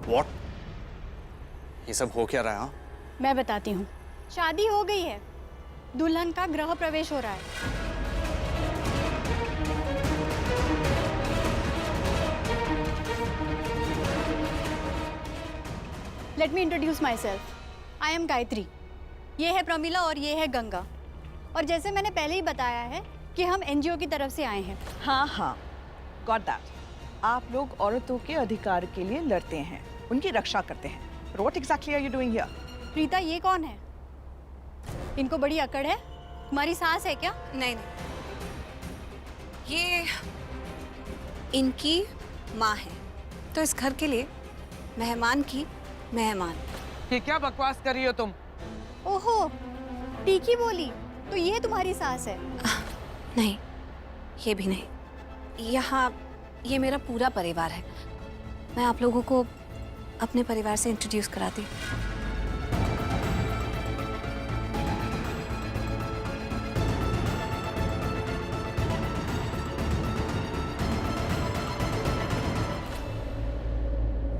What? ये सब हो क्या रहा है? हाँ? मैं बताती हूँ। शादी हो गई है, दुल्हन का गृह प्रवेश हो रहा है। Let me introduce my self. I am Gayatri. ये है प्रमिला और ये है गंगा। और जैसे मैंने पहले ही बताया है कि हम एनजीओ की तरफ से आए हैं। हाँ हाँ, गॉट दैट। आप लोग औरतों के अधिकार के लिए लड़ते हैं, उनकी रक्षा करते हैं। What exactly are you doing here? Preeta, ये कौन है? इनको बड़ी अकड़ है। तुम्हारी सास है क्या? नहीं नहीं, ये इनकी माँ है, तो इस घर के लिए मेहमान की मेहमान। ये क्या बकवास कर रही हो तुम? ओहो, तीखी बोली। तो ये तुम्हारी सास है? नहीं, ये भी नहीं। यहाँ ये मेरा पूरा परिवार है। मैं आप लोगों को अपने परिवार से इंट्रोड्यूस कराती हूँ।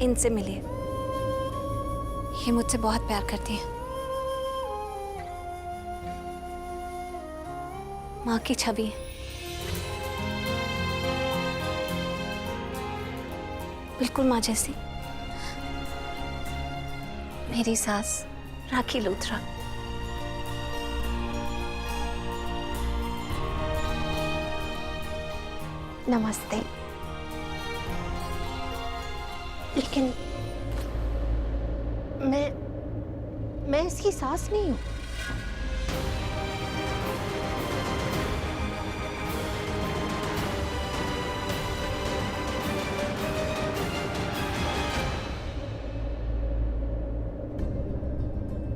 इनसे मिलिए, ये मुझसे बहुत प्यार करती हैं। माँ की छवि है, बिल्कुल माँ जैसी। मेरी सास राखी लूथरा। नमस्ते। लेकिन मैं इसकी सास नहीं हूँ।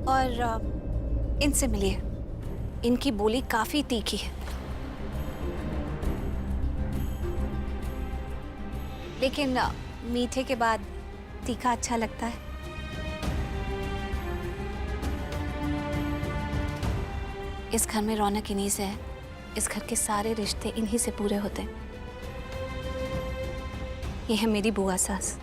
और इनसे मिलिए, इनकी बोली काफी तीखी है, लेकिन मीठे के बाद तीखा अच्छा लगता है। इस घर में रौनक इन्हीं से है। इस घर के सारे रिश्ते इन्हीं से पूरे होते हैं। ये है मेरी बुआ सास।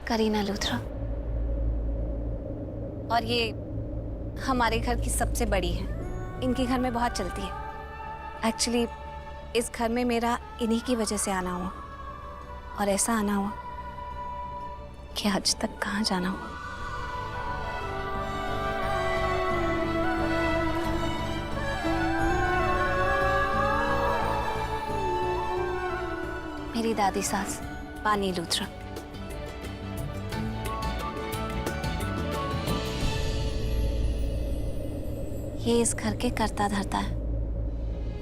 करीना लूथरा। और ये हमारे घर की सबसे बड़ी है। इनके घर में बहुत चलती है। एक्चुअली इस घर में मेरा इन्हीं की वजह से आना हुआ, और ऐसा आना हुआ कि आज तक कहाँ जाना हुआ। मेरी दादी सास पानी लूथरा। ये इस घर के कर्ता धर्ता है।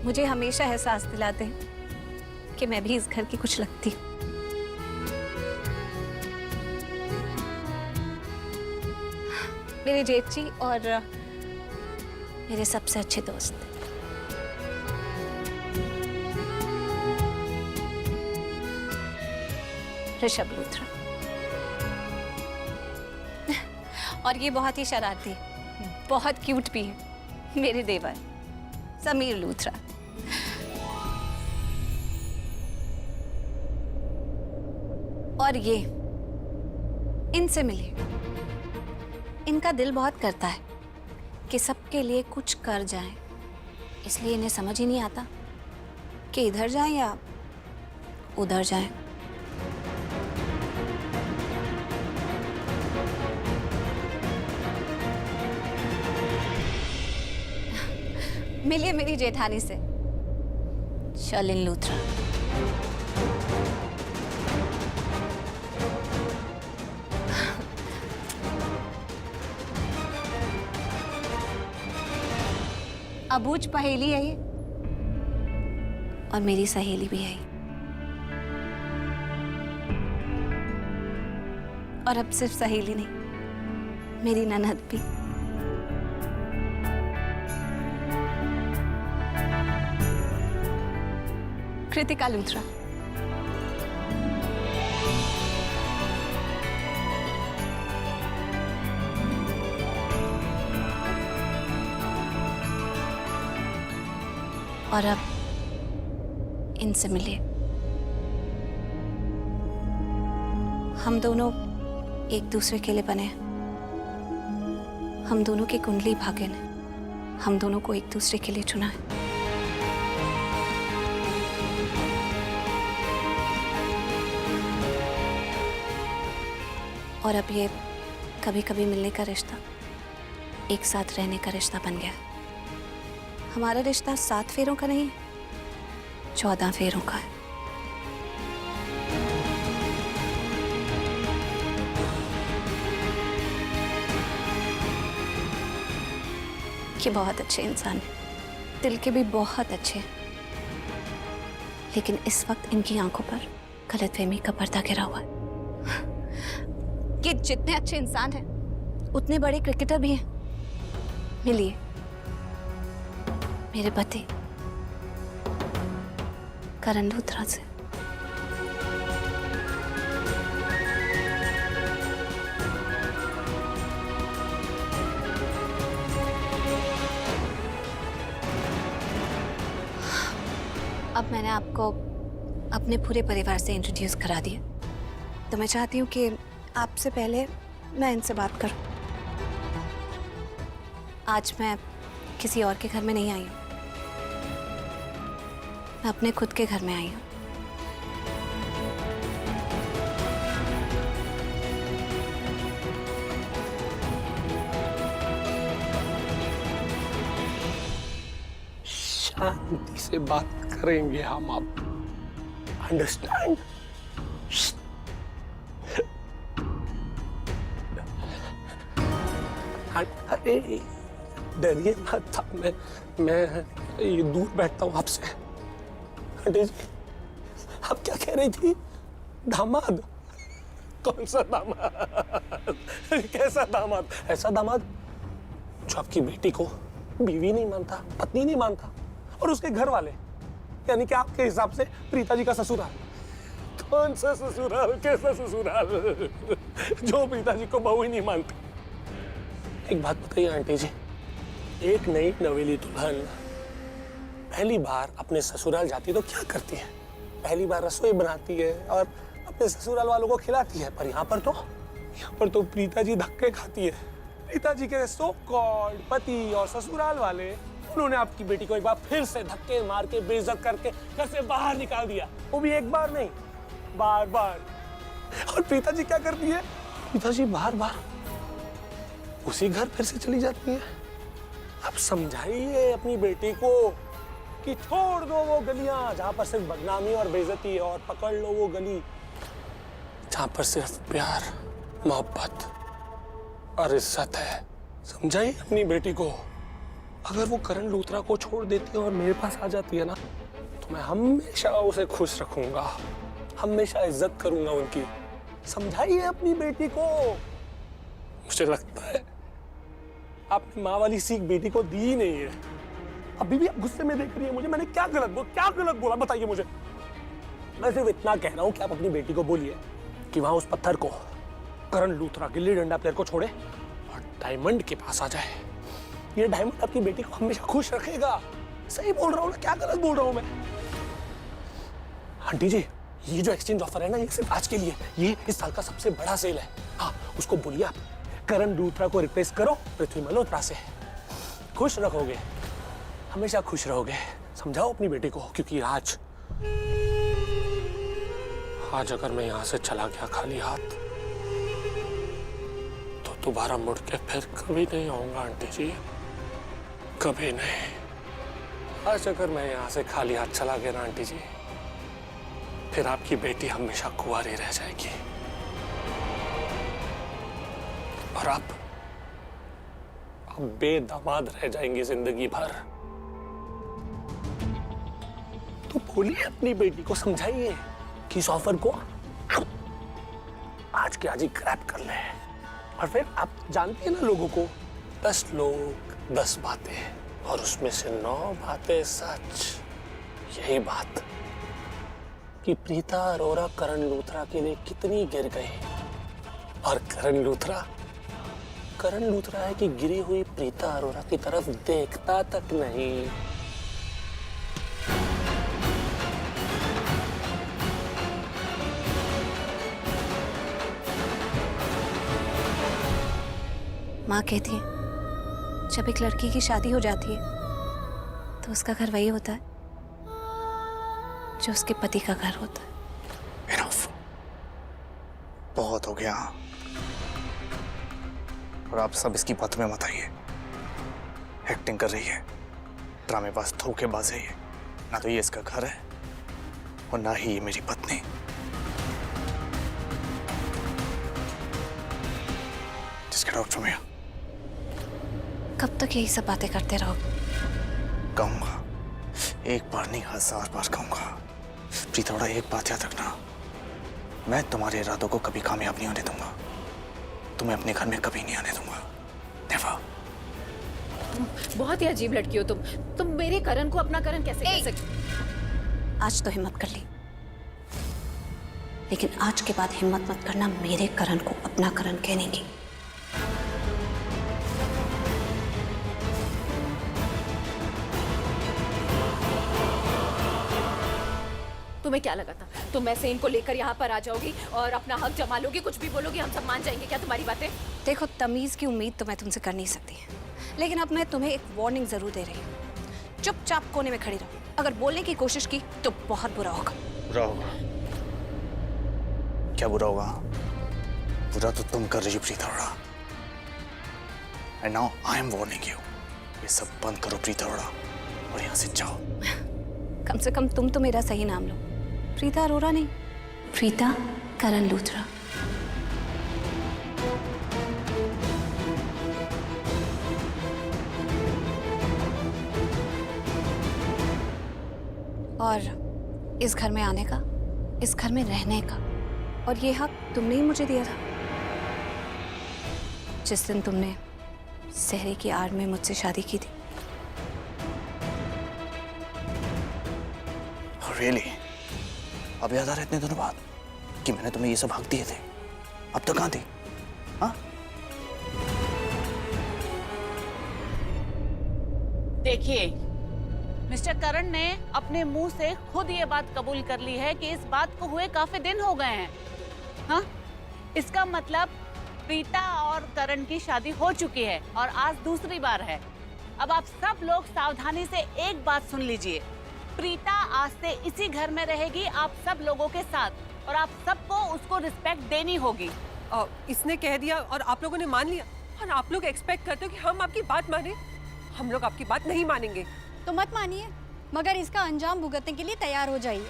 मुझे हमेशा एहसास दिलाते हैं कि मैं भी इस घर की कुछ लगती हूँ। मेरे जेठ जी और मेरे सबसे अच्छे दोस्त। ऋषभ लूथरा। और ये बहुत ही शरारती है, बहुत क्यूट भी है, मेरे देवर समीर लूथरा। और ये इनसे मिलिए। इनका दिल बहुत करता है कि सबके लिए कुछ कर जाएं, इसलिए इन्हें समझ ही नहीं आता कि इधर जाएं या उधर जाएं। मिलिए मेरी जेठानी से, शर्लिन लूथरा। अबूझ पहेली है ये, और मेरी सहेली भी है। और अब सिर्फ सहेली नहीं, मेरी ननद भी। कृतिका लूथरा। और अब इनसे मिलिए। हम दोनों एक दूसरे के लिए बने हैं। हम दोनों की कुंडली भाग्य ने हम दोनों को एक दूसरे के लिए चुना है। और अब ये कभी कभी मिलने का रिश्ता एक साथ रहने का रिश्ता बन गया। हमारा रिश्ता 7 फेरों का नहीं, 14 फेरों का है। ये बहुत अच्छे इंसान हैं, दिल के भी बहुत अच्छे हैं, लेकिन इस वक्त इनकी आंखों पर गलतफहमी का पर्दा गिरा हुआ है। ये जितने अच्छे इंसान हैं उतने बड़े क्रिकेटर भी हैं। मिलिए मेरे पति करण लूथरा से। अब मैंने आपको अपने पूरे परिवार से इंट्रोड्यूस करा दिया, तो मैं चाहती हूँ कि आपसे पहले मैं इनसे बात करूं। आज मैं किसी और के घर में नहीं आई हूं, मैं अपने खुद के घर में आई हूं। शांति से बात करेंगे हम अब, अंडरस्टैंड? अरे डरिए मत, मैं ये दूर बैठता हूँ आपसे। आंटी जी, आप क्या कह रही थी? दामाद? कौन सा दामाद? कैसा दामाद? ऐसा दामाद जो आपकी बेटी को बीवी नहीं मानता, पत्नी नहीं मानता, और उसके घर वाले, यानी कि आपके हिसाब से प्रीता जी का ससुराल। कौन सा ससुराल? कैसा ससुराल जो प्रीता जी को बहू ही नहीं मानते? एक बात बताइए आंटी जी, एक नई नवेली दुल्हन पहली बार अपने ससुराल जाती तो क्या करती है? पहली बार रसोई बनाती है और अपने ससुराल वालों को खिलाती है। पर यहाँ पर तो प्रीता जी धक्के खाती है। प्रीता जी के सो कॉल्ड पति और ससुराल वाले, उन्होंने आपकी बेटी को एक बार फिर से धक्के मार के बेइज्जत करके घर से बाहर निकाल दिया। वो भी एक बार नहीं, बार बार। और प्रीता जी क्या करती है? प्रीता जी बार बार उसी घर फिर से चली जाती है। अब समझाइए अपनी बेटी को कि छोड़ दो वो गलियां जहां पर सिर्फ बदनामी और बेइज्जती है, और पकड़ लो वो गली जहां पर सिर्फ प्यार, मोहब्बत और इज्जत है। समझाइए अपनी बेटी को। अगर वो करण लूथरा को छोड़ देती है और मेरे पास आ जाती है ना, तो मैं हमेशा उसे खुश रखूंगा, हमेशा इज्जत करूंगा उनकी। समझाइए अपनी बेटी को। मुझे लगता है आपने माँ वाली सीख बेटी को दी ही नहीं है। अभी भी आप गुस्से में देख रही है मुझे। मैंने क्या गलत बोला बताइए मुझे। मैं सिर्फ इतना कह रहा हूँ कि आप अपनी बेटी को बोलिए कि वहां उस पत्थर को, करण लूथरा, गिल्ली डंडा प्लेयर को छोड़े और डायमंड के पास आ जाए। ये डायमंड आपकी बेटी को हमेशा खुश रखेगा। सही बोल रहा हूँ ना? क्या गलत बोल रहा हूँ मैं? आंटी जी, ये जो एक्सचेंज ऑफर है ना, ये सिर्फ आज के लिए, ये इस साल का सबसे बड़ा सेल है। हाँ, उसको बोलिए आप करण लूथरा को रिप्लेस करो पृथ्वी मल्होत्रा से। खुश रखोगे, हमेशा खुश रहोगे। समझाओ अपनी बेटी को, क्योंकि आज अगर मैं यहां से चला गया खाली हाथ, तो दोबारा मुड़ के फिर कभी नहीं आऊंगा आंटी जी, कभी नहीं। आज अगर मैं यहां से खाली हाथ चला गया ना आंटी जी, फिर आपकी बेटी हमेशा कुंवारी रह जाएगी। और आप बेदामाद रह जाएंगे जिंदगी भर। तो बोलिए अपनी बेटी को, समझाइए कि इस ऑफर को आज के आज ही ग्रैब कर ले। और फिर आप जानते हैं ना लोगों को, 10 लोग 10 बातें, और उसमें से 9 बातें सच। यही बात कि प्रीता अरोरा करण लूथरा के लिए कितनी गिर गई, और करण लूथरा है कि गिरी हुई प्रीता अरोरा की तरफ देखता तक नहीं। माँ कहती है जब एक लड़की की शादी हो जाती है तो उसका घर वही होता है जो उसके पति का घर होता है। Enough. बहुत हो गया। और आप सब इसकी बात में मत आइए। एक्टिंग कर रही है, ड्रामेबाज धोखेबाज है ये। ना तो ये इसका घर है और ना ही ये मेरी पत्नी। Just get out from here. कब तक यही सब बातें करते रहोगे? कहूंगा, एक बार नहीं 1000 बार कहूंगा। प्रीतोड़ा, एक बात याद रखना, मैं तुम्हारे इरादों को कभी कामयाब नहीं होने दूंगा। तुम्हें अपने घर में कभी नहीं आने दूंगा। नेवर। बहुत ही अजीब लड़की हो तुम मेरे करण को अपना करण कैसे कह सकती? आज तो हिम्मत कर ली, लेकिन आज के बाद हिम्मत मत करना मेरे करण को अपना करण कहने की। तुम्हें क्या लगा था तुम ऐसे इनको लेकर यहाँ पर आ जाओगी और अपना हक जमा लोगी, कुछ भी बोलोगी, हम सब मान जाएंगे क्या तुम्हारी बातें? देखो, तमीज की उम्मीद तो मैं तुमसे कर नहीं सकती, लेकिन अब मैं तुम्हें एक वार्निंग जरूर दे रही हूँ। चुपचाप कोने में खड़ी रहो। अगर बोलने की कोशिश की तो बहुत बुरा होगा। बुरा होगा? क्या बुरा होगा? बुरा तो तुम कर रही हो प्रीतोड़ा। And now I am warning you. ये सब बंद करो प्रीतोड़ा और यहाँ से जाओ। कम से कम तुम तो मेरा सही नाम लो, प्रीता अरोरा नहीं, प्रीता करण लूथरा। और इस घर में आने का, इस घर में रहने का, और ये हक तुमने ही मुझे दिया था जिस दिन तुमने सहरे की आड़ में मुझसे शादी की थी। Really? अब याद आ रहा है इतने दिनों बाद कि मैंने तुम्हें ये सब हक दिए थे। अब तक कहाँ थी? हाँ? देखिए, मिस्टर करण ने अपने मुंह से खुद ये बात कबूल कर ली है कि इस बात को हुए काफी दिन हो गए हैं। हाँ? इसका मतलब प्रीता और करण की शादी हो चुकी है और आज दूसरी बार है। अब आप सब लोग सावधानी से एक बात सुन लीजिए। प्रीता आज से इसी घर में रहेगी आप सब लोगों के साथ, और आप सबको उसको रिस्पेक्ट देनी होगी। इसने कह दिया और आप लोगों ने मान लिया, और आप लोग एक्सपेक्ट करते हो कि हम आपकी बात माने? हम लोग आपकी बात नहीं मानेंगे। तो मत मानिए, मगर इसका अंजाम भुगतने के लिए तैयार हो जाइए।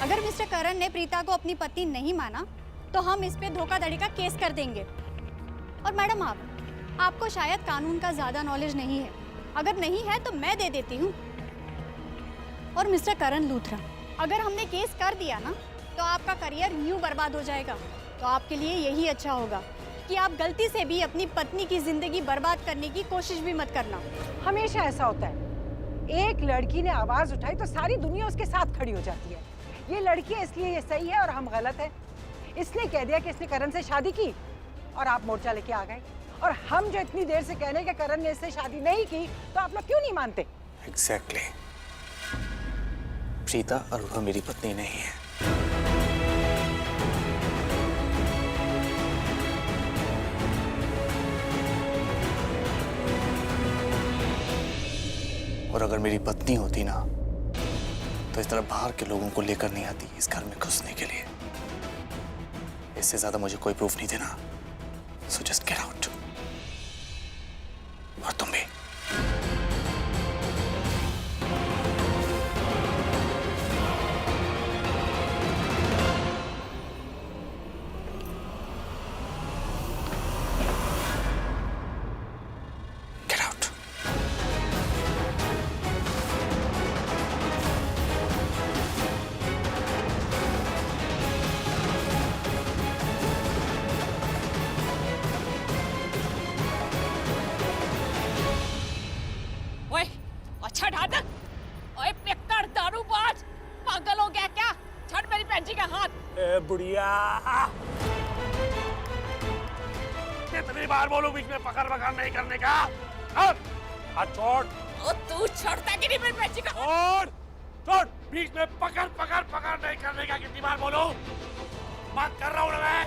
अगर मिस्टर करण ने प्रीता को अपनी पत्नी नहीं माना तो हम इस पे धोखाधड़ी का केस कर देंगे। और मैडम, आपको शायद कानून का ज्यादा नॉलेज नहीं है। अगर नहीं है तो मैं दे देती हूँ। और मिस्टर करण लूथरा, अगर हमने केस कर दिया ना तो आपका करियर यूं बर्बाद हो जाएगा। तो आपके लिए यही अच्छा होगा कि आप गलती से भी अपनी पत्नी की जिंदगी बर्बाद करने की कोशिश भी मत करना। हमेशा ऐसा होता है, एक लड़की ने आवाज उठाई तो सारी दुनिया उसके साथ खड़ी हो जाती है। ये लड़की है इसलिए ये सही है और हम गलत है। इसने कह दिया कि इसने करण से शादी की और आप मोर्चा लेके आ गए, और हम जो इतनी देर से कह रहे हैं कि करण ने इससे शादी नहीं की, तो आप लोग क्यों नहीं मानते? Exactly. प्रीता अरोरा मेरी पत्नी नहीं है। और अगर मेरी पत्नी होती ना तो इस तरह बाहर के लोगों को लेकर नहीं आती इस घर में घुसने के लिए। इससे ज्यादा मुझे कोई प्रूफ नहीं देना। So just get out. और तुम भी। Get out. ओए, अच्छा ढाढक, ओए पिक्कड़ दारूबाज, पागल हो गया क्या? छड़ मेरी बहन जी का हाथ। ए बुढ़िया, कितनी बार बोलूं बीच में पकड़ नहीं करने का? हाथ छोड़। ओ तू छोड़ता कि नहीं मेरी बच्ची को? और छोड़, बीच में पकड़ पकड़ पकड़ नहीं करने का कितनी बार बोलो? बात कर रहा हूँ ना मैं।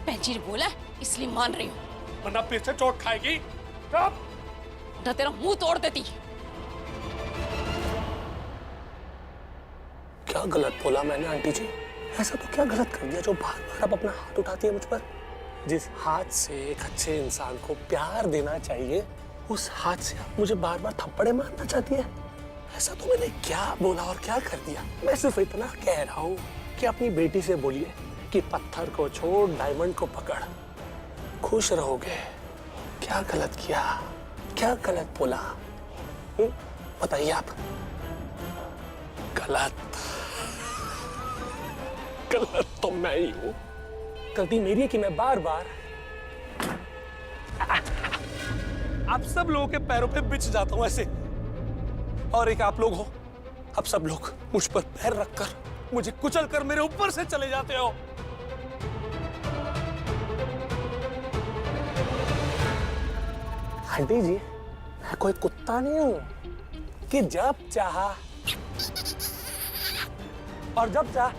पेंची ने बोला इसलिए मान रही हूँ, वरना फिर से चोट खाएगी। चुप। ना तेरा मुंह तोड़ देती। क्या गलत बोला मैंने आंटी जी? ऐसा तो क्या गलत कर दिया जो बार बार आप अपना हाथ उठाती है मुझ पर? जिस हाथ से एक अच्छे इंसान को प्यार देना चाहिए, उस हाथ से आप मुझे बार बार थप्पड़े मारना चाहती है। ऐसा तो मैंने क्या बोला और क्या कर दिया? मैं सिर्फ इतना कह रहा हूँ कि अपनी बेटी से बोलिए कि पत्थर को छोड़ डायमंड को पकड़, खुश रहोगे। क्या गलत किया, क्या गलत बोला? बताइए आप। गलत तो मैं ही हूँ। गलती मेरी है कि मैं बार बार आप सब लोगों के पैरों पे बिछ जाता हूँ ऐसे। और एक आप लोग हो, आप सब लोग मुझ पर पैर रखकर मुझे कुचल कर मेरे ऊपर से चले जाते हो। आंटी जी, मैं कोई कुत्ता नहीं हूं कि जब चाहा और जब चाह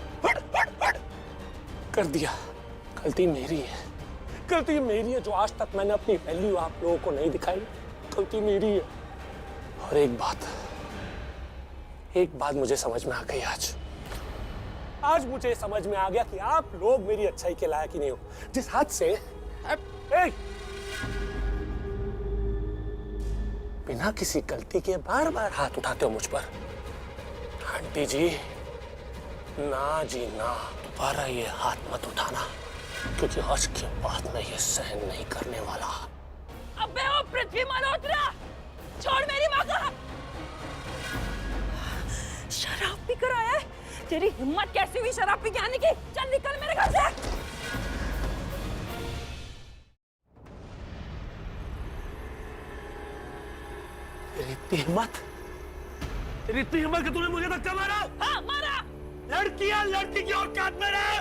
कर दिया। गलती मेरी है, गलती मेरी है जो आज तक मैंने अपनी वैल्यू आप लोगों को नहीं दिखाई। गलती मेरी है। और एक बात मुझे समझ में आ गई आज मुझे समझ में आ गया कि आप लोग मेरी अच्छाई के लायक ही नहीं हो। जिस हाथ से बिना किसी गलती के बार बार हाथ उठाते हो मुझ पर। आंटी जी, ना जी ना, दोबारा ये हाथ मत उठाना, क्योंकि आज के बाद मैं ये सहन नहीं करने वाला। अबे ओ पृथ्वी मल्होत्रा, छोड़ मेरी माँ का। शराब पी कर आया है? तेरी हिम्मत कैसी हुई शराब पी के आने की? चल निकल मेरे घर से। तेरी इतनी हिम्मत कि तूने मुझे धक्का मारा? हाँ मारा। लड़की की औकात में रहे।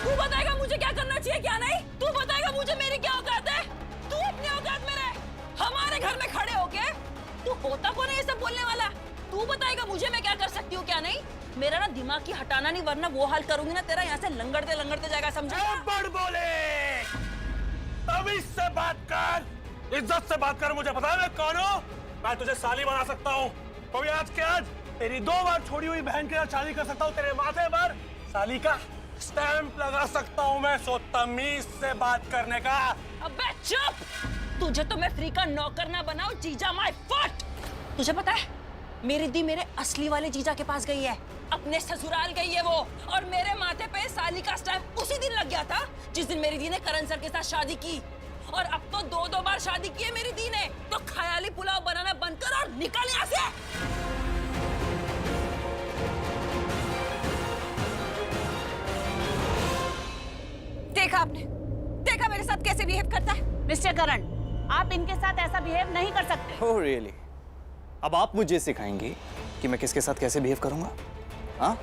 तू बताएगा मुझे क्या करना चाहिए क्या नहीं? तू बताएगा मुझे मेरी क्या औकात है? तू अपनी औकात में रहे। हमारे घर में खड़े होके तू होता कौन है ये सब बोलने वाला? तू बताएगा मुझे मैं क्या कर सकती हूँ क्या नहीं? मेरा ना दिमाग की हटाना नहीं, वरना वो हाल करूंगी ना तेरा यहाँ से लंगड़ते जाएगा, समझा? बड़ बोले, तमीज से बात कर, इज्जत से बात कर। मुझे पता है मैं कौन हूँ। मैं तुझे साली बना सकता हूँ, तो भी आज के आज तेरी 2 बार छोड़ी हुई बहन के साथ शादी कर सकता हूँ। तेरे माथे पर साली का स्टैंप लगा सकता हूँ मैं। सो तमीज से बात करने का। अबे चुप! तुझे तो मैं फ्री का नौकर ना बनाऊं, जीजा माय फुट। तुझे पता है मेरी दी मेरे असली वाले जीजा के पास गई है, अपने ससुराल गई है वो, और मेरे माथे पे साली का स्टैंप उसी दिन लग गया था जिस दिन मेरी दी ने करण सर के साथ शादी की। और अब तो 2 बार शादी की है मेरी दी ने। तो ख्याली पुलाव बनाना बंद कर और निकल यहाँ से। देखा आपने, देखा मेरे साथ कैसे बिहेव करता है? मिस्टर करण, आप इनके साथ ऐसा बिहेव नहीं कर सकते। Oh really? अब आप मुझे सिखाएंगी कि मैं किसके साथ कैसे बिहेव करूंगा? हाँ,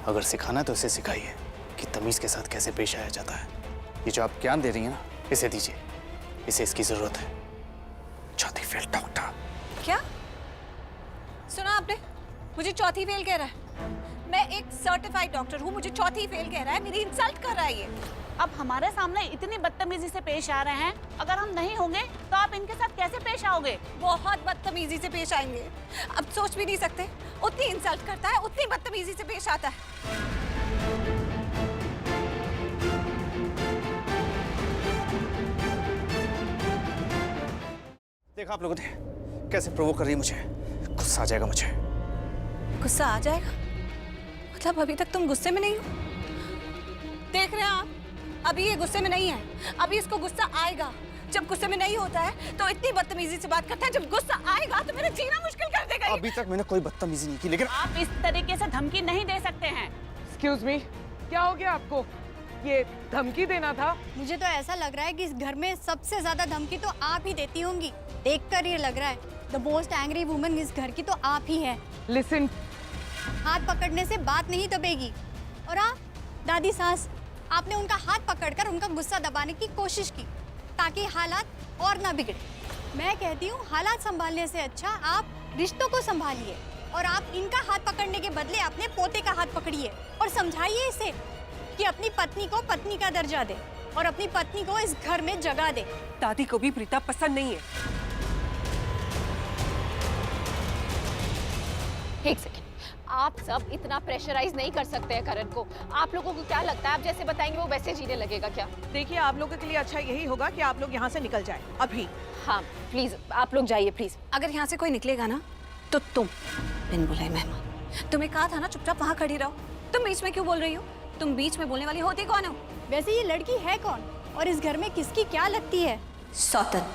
अगर सिखाना तो इसे सिखाइए कि तमीज के साथ कैसे पेश आया जाता है। ये जो आप ज्ञान दे रही हैं ना, इसे दीजिए, इसे इसकी जरूरत है। चौथी फेल डॉक्टर। क्या सुना आपने? मुझे चौथी फेल कह रहा है। मैं एक सर्टिफाइड डॉक्टर हूँ, मुझे चौथी फेल कह रहा है, मेरी इंसल्ट कर रहा है ये। अब हमारे सामने इतनी बदतमीजी से पेश आ रहे हैं, अगर हम नहीं होंगे तो आप इनके साथ कैसे पेश आओगे? बहुत बदतमीजी से पेश आएंगे, अब सोच भी नहीं सकते। उतनी इंसल्ट करता है, उतनी बदतमीजी से पेश आता है। देखा आप लोगों ने कैसे प्रोवोक कर रही है मुझे? गुस्सा आ जाएगा मुझे। गुस्सा आ जाएगा? मतलब अभी तक तुम गुस्से में नहीं हो? देख रहे हैं आप, अभी ये गुस्से में नहीं है, अभी इसको गुस्सा आएगा। जब गुस्से में नहीं होता है तो इतनी बदतमीजी से बात करता है, जब गुस्सा आएगा तो मेरा जीना मुश्किल कर देगा। अभी तक मैंने कोई बदतमीजी नहीं की, लेकिन आप इस तरीके से धमकी नहीं दे सकते हैं। एक्सक्यूज मी, क्या हो गया आपको? ये धमकी देना था? मुझे तो ऐसा लग रहा है कि इस घर में सबसे ज्यादा धमकी तो आप ही देती होंगी। देखकर ये लग रहा है द मोस्ट एंग्री वुमन इस घर की तो आप ही है। लिसन, हाथ पकड़ने से बात नहीं दबेगी। और हाँ दादी सास, आपने उनका हाथ पकड़कर उनका गुस्सा दबाने की कोशिश की ताकि हालात और ना बिगड़े। मैं कहती हूँ हालात संभालने से अच्छा आप रिश्तों को संभालिए और आप इनका हाथ पकड़ने के बदले अपने पोते का हाथ पकड़िए और समझाइए इसे कि अपनी पत्नी को पत्नी का दर्जा दे और अपनी पत्नी को इस घर में जगह दे। दादी को भी प्रीता पसंद नहीं है। एक सेकेंड, आप सब इतना प्रेशराइज नहीं कर सकते हैं करण को। आप लोगों को क्या लगता है आप जैसे बताएंगे वो वैसे जीने लगेगा क्या? देखिए, आप लोगों के लिए अच्छा यही होगा कि आप लोग यहाँ से निकल जाएं अभी। हाँ प्लीज आप लोग जाइए प्लीज। अगर यहाँ से कोई निकलेगा ना तो तुम बिन बुलाए मेहमान। तुम्हें कहा था ना चुपचाप वहाँ खड़ी रहो। तुम बीच में क्यों बोल रही हो? तुम बीच में बोलने वाली होती कौन हो? वैसे ये लड़की है कौन और इस घर में किसकी क्या लगती है? सौतन।